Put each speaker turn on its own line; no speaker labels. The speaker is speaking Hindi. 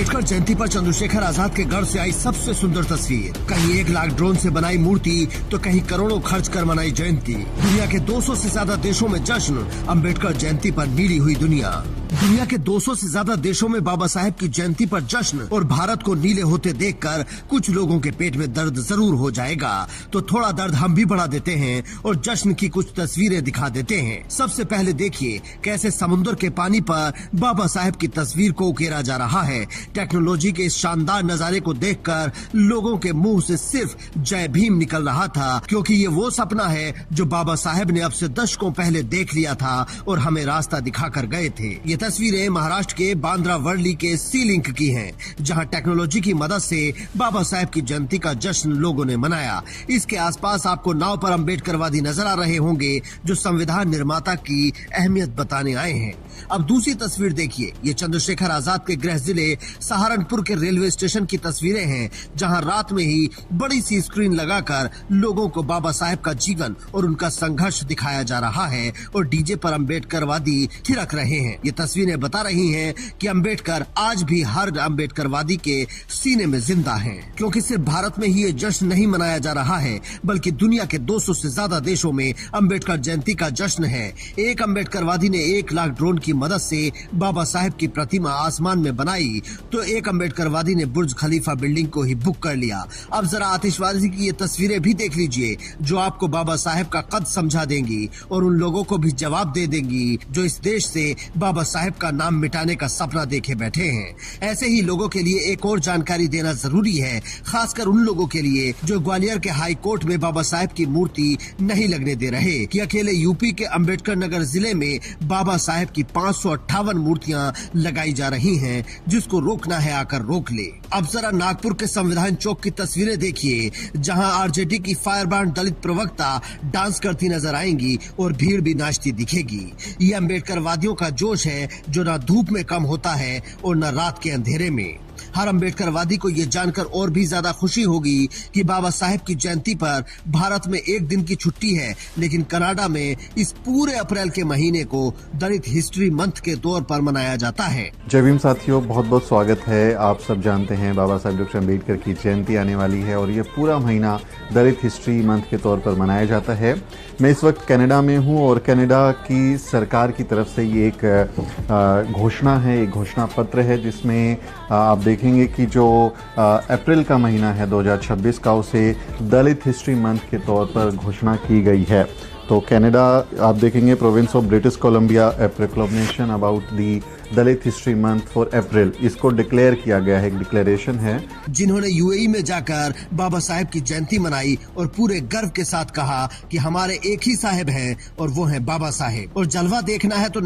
अम्बेडकर जयंती पर चंद्रशेखर आजाद के घर से आई सबसे सुंदर तस्वीर। कहीं 1 लाख ड्रोन से बनाई मूर्ति तो कहीं करोड़ों खर्च कर मनाई जयंती। दुनिया के 200 से ज्यादा देशों में जश्न, अम्बेडकर जयंती पर नीली हुई दुनिया। दुनिया के 200 से ज्यादा देशों में बाबा साहेब की जयंती पर जश्न और भारत को नीले होते देखकर कुछ लोगों के पेट में दर्द जरूर हो जाएगा, तो थोड़ा दर्द हम भी बढ़ा देते हैं और जश्न की कुछ तस्वीरें दिखा देते हैं। सबसे पहले देखिए कैसे समुद्र के पानी पर बाबा साहेब की तस्वीर को उकेरा जा रहा है। टेक्नोलॉजी के इस शानदार नजारे को देखकर लोगों के मुंह से सिर्फ जय भीम निकल रहा था, क्योंकि ये वो सपना है जो बाबा साहेब ने अब से दशकों पहले देख लिया था और हमें रास्ता दिखाकर गए थे। ये तस्वीरें महाराष्ट्र के बांद्रा वर्ली के सी लिंक की हैं, जहां टेक्नोलॉजी की मदद से बाबा साहेब की जयंती का जश्न लोगों ने मनाया। इसके आसपास आपको नाव पर अम्बेडकरवादी नजर आ रहे होंगे जो संविधान निर्माता की अहमियत बताने आए हैं। अब दूसरी तस्वीर देखिए, ये चंद्रशेखर आजाद के गृह जिले सहारनपुर के रेलवे स्टेशन की तस्वीरें हैं, जहां रात में ही बड़ी सी स्क्रीन लगाकर लोगों को बाबा साहेब का जीवन और उनका संघर्ष दिखाया जा रहा है और डीजे पर अम्बेडकरवादी थिरक रहे हैं। ये तस्वीरें बता रही हैं कि अम्बेडकर आज भी हर अम्बेडकरवादी के सीने में जिंदा हैं, क्योंकि सिर्फ भारत में ही ये जश्न नहीं मनाया जा रहा है, बल्कि दुनिया के 200 से ज्यादा देशों में अम्बेडकर जयंती का जश्न है। एक अम्बेडकरवादी ने 1 लाख ड्रोन की मदद से बाबा साहेब की प्रतिमा आसमान में बनाई, तो एक अम्बेडकरवादी ने बुर्ज खलीफा बिल्डिंग को ही बुक कर लिया। अब जरा आतिशबाजी की ये तस्वीरें भी देख लीजिए, जो आपको बाबा साहेब का कद समझा देंगी और उन लोगों को भी जवाब दे देंगी जो इस देश से बाबा साहेब का नाम मिटाने का सपना देखे बैठे हैं। ऐसे ही लोगों के लिए एक और जानकारी देना जरूरी है, खासकर उन लोगों के लिए जो ग्वालियर के हाई कोर्ट में बाबा साहेब की मूर्ति नहीं लगने दे रहे, कि अकेले यूपी के अम्बेडकर नगर जिले में बाबा साहेब की 558 मूर्तियां लगाई जा रही हैं, जिसको रोकना है आकर रोक ले। अब जरा नागपुर के संविधान चौक की तस्वीरें देखिए, जहां आरजेडी की फायरब्रांड दलित प्रवक्ता डांस करती नजर आएंगी और भीड़ भी नाचती दिखेगी। ये अम्बेडकरवादियों का जोश है जो न धूप में कम होता है और न रात के अंधेरे में। हर अम्बेडकरवादी को ये जानकर और भी ज्यादा खुशी होगी कि बाबा साहेब की जयंती पर भारत में 1 दिन की छुट्टी है, लेकिन कनाडा में इस पूरे अप्रैल के महीने को दलित हिस्ट्री मंथ के तौर पर मनाया जाता है।
जय भीम साथियों, बहुत बहुत स्वागत है। आप सब जानते हैं बाबा साहेब डॉक्टर अम्बेडकर की जयंती आने वाली है और ये पूरा महीना दलित हिस्ट्री मंथ के तौर पर मनाया जाता है। मैं इस वक्त कनाडा में हूँ और कनाडा की सरकार की तरफ से ये एक घोषणा है, एक घोषणा पत्र है, जिसमें आप देखेंगे कि जो अप्रैल का महीना है 2026 का, उसे दलित हिस्ट्री मंथ के तौर पर घोषणा की गई है। तो कनाडा, आप देखेंगे province of British Columbia proclamation about the Dalit history month for अप्रैल, इसको डिक्लेयर किया गया है, एक डिक्लेरेशन है।
जिन्होंने यूएई में जाकर बाबा साहेब की जयंती मनाई और पूरे गर्व के साथ कहा कि हमारे एक ही साहेब हैं और वो हैं बाबा साहेब, और जलवा देखना है तो